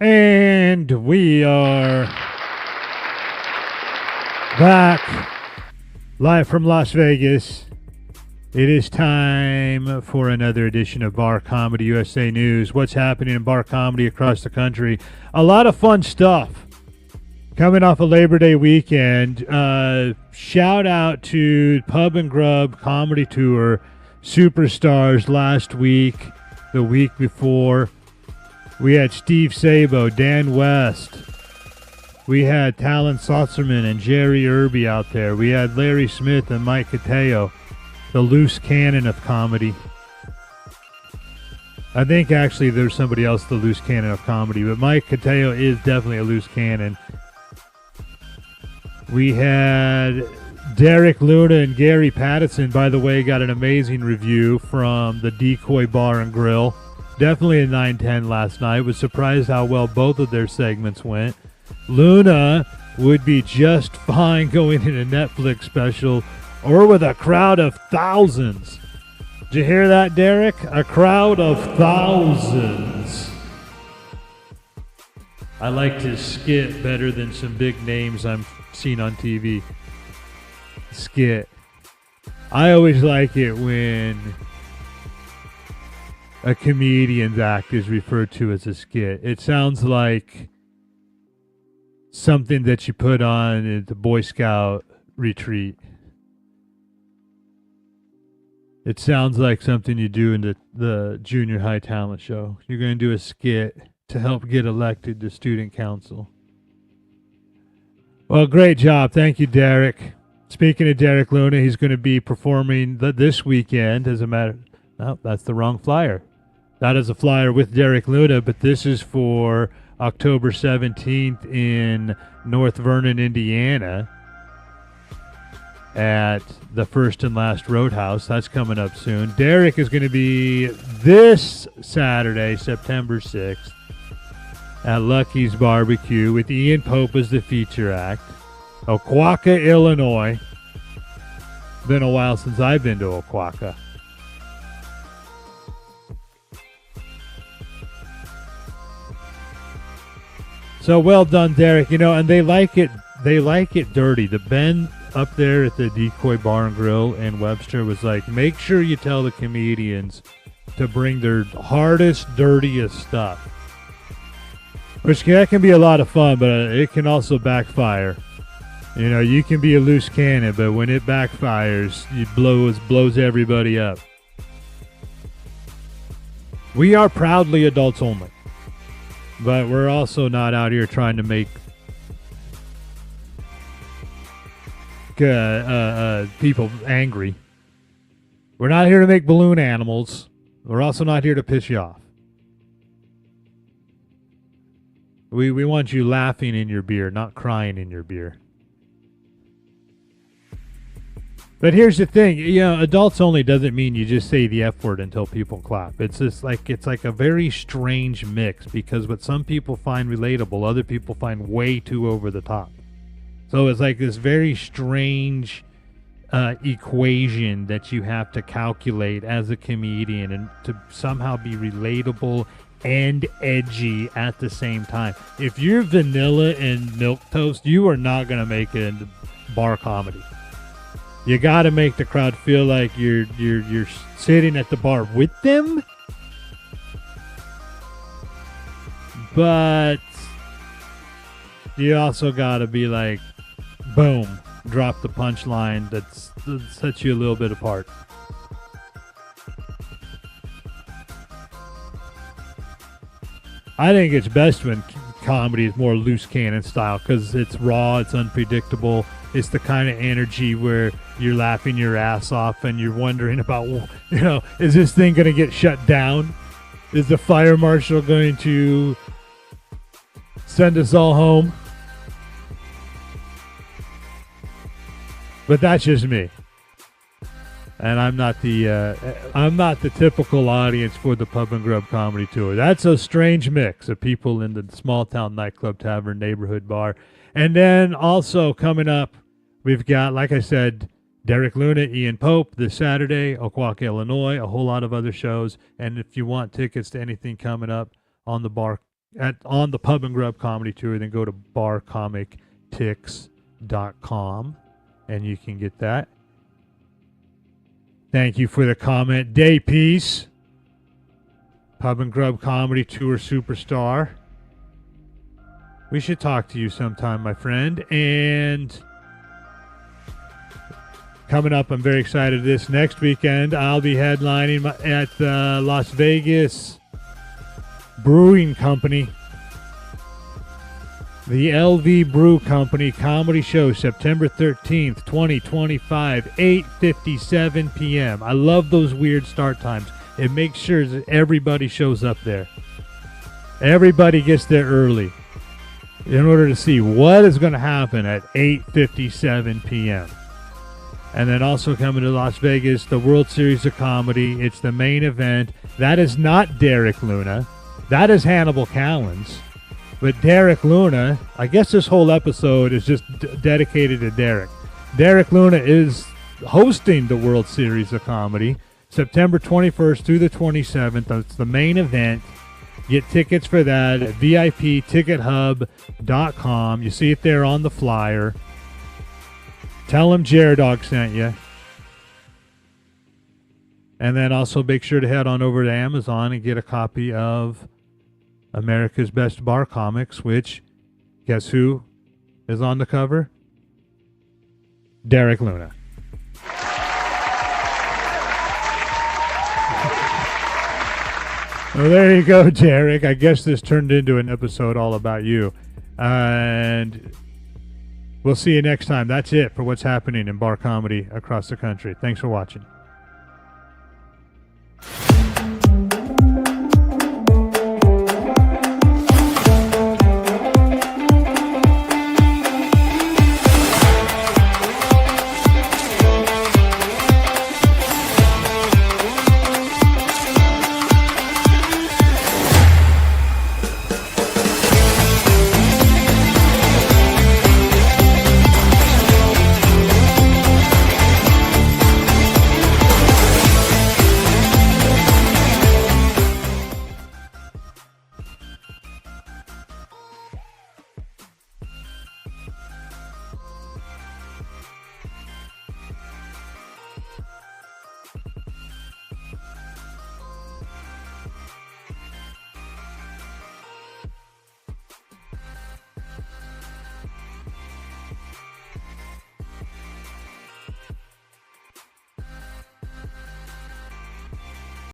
And we are back live from Las Vegas. It is time for another edition of Bar Comedy USA News. What's happening in bar comedy across the country? A lot of fun stuff. Coming off a Labor Day weekend, shout out to Pub and Grub Comedy Tour Superstars last week, the week before. We had Steve Sabo, Dan West. We had Talon Sotzerman and Jerry Irby out there. We had Larry Smith and Mike Cateo, the loose cannon of comedy. I think actually there's somebody else, the loose cannon of comedy, but Mike Cateo is definitely a loose cannon. We had Derek Luna and Gary Pattison, by the way, got an amazing review from the Decoy Bar and Grill. Definitely a 9-10 last night. Was surprised how well both of their segments went. Luna would be just fine going in a Netflix special or with a crowd of thousands. Did you hear that, Derek? A crowd of thousands. I liked his skit better than some big names I'm seen on TV. Skit. I always like it when a comedian's act is referred to as a skit. It sounds like something that you put on at the Boy Scout retreat. It sounds like something you do in the junior high talent show. You're going to do a skit to help get elected to student council. Well, great job. Thank you, Derek. Speaking of Derek Luna, he's going to be performing this weekend. As a matter, no, that's the wrong flyer. That is a flyer with Derek Luna, but this is for October 17th in North Vernon, Indiana, at the First and Last Roadhouse. That's coming up soon. Derek is going to be this Saturday, September 6th, at Lucky's Barbecue with Ian Pope as the feature act. Oquawka, Illinois. Been a while since I've been to Oquawka. So well done, Derek. You know, and they like it dirty. The Ben up there at the Decoy Bar and Grill in Webster was like, make sure you tell the comedians to bring their hardest, dirtiest stuff. Which that can be a lot of fun, but it can also backfire. You know, you can be a loose cannon, but when it backfires, it blows everybody up. We are proudly adults only. But we're also not out here trying to make people angry. We're not here to make balloon animals. We're also not here to piss you off. We want you laughing in your beer, not crying in your beer. But here's the thing, you know, adults only doesn't mean you just say the F word until people clap. It's just like, it's like a very strange mix, because what some people find relatable, other people find way too over the top. So it's like this very strange equation that you have to calculate as a comedian, and to somehow be relatable and edgy at the same time. If you're vanilla and milquetoast, you are not going to make it into bar comedy. You got to make the crowd feel like you're sitting at the bar with them. But you also got to be like, boom, drop the punchline that sets you a little bit apart. I think it's best when comedy is more loose cannon style, because it's raw, it's unpredictable. It's the kind of energy where you're laughing your ass off and you're wondering about, you know, is this thing going to get shut down? Is the fire marshal going to send us all home? But that's just me. And I'm not the typical audience for the Pub and Grub Comedy Tour. That's a strange mix of people in the small town nightclub, tavern, neighborhood bar. And then also coming up, we've got, like I said, Derek Luna, Ian Pope this Saturday, Oquawka, Illinois, a whole lot of other shows. And if you want tickets to anything coming up on the Bar on the Pub and Grub Comedy Tour, then go to barcomictix.com and you can get that. Thank you for the comment. Day Peace, Pub and Grub Comedy Tour superstar. We should talk to you sometime, my friend. And coming up, I'm very excited. This next weekend, I'll be headlining at the Las Vegas Brewing Company, the LV Brew Company comedy show, September 13th, 2025, 8:57 p.m. I love those weird start times. It makes sure that everybody shows up there. Everybody gets there early in order to see what is going to happen at 8:57 p.m. And then also coming to Las Vegas, the World Series of Comedy. It's the main event. That is not Derek Luna. That is Hannibal Callens. But Derek Luna, I guess this whole episode is just dedicated to Derek. Derek Luna is hosting the World Series of Comedy, September 21st through the 27th. That's the main event. Get tickets for that at VIPTicketHub.com. You see it there on the flyer. Tell him Jaredog sent you. And then also make sure to head on over to Amazon and get a copy of America's Best Bar Comics, which, guess who is on the cover? Derek Luna. Well, there you go, Derek. I guess this turned into an episode all about you. And we'll see you next time. That's it for what's happening in bar comedy across the country. Thanks for watching.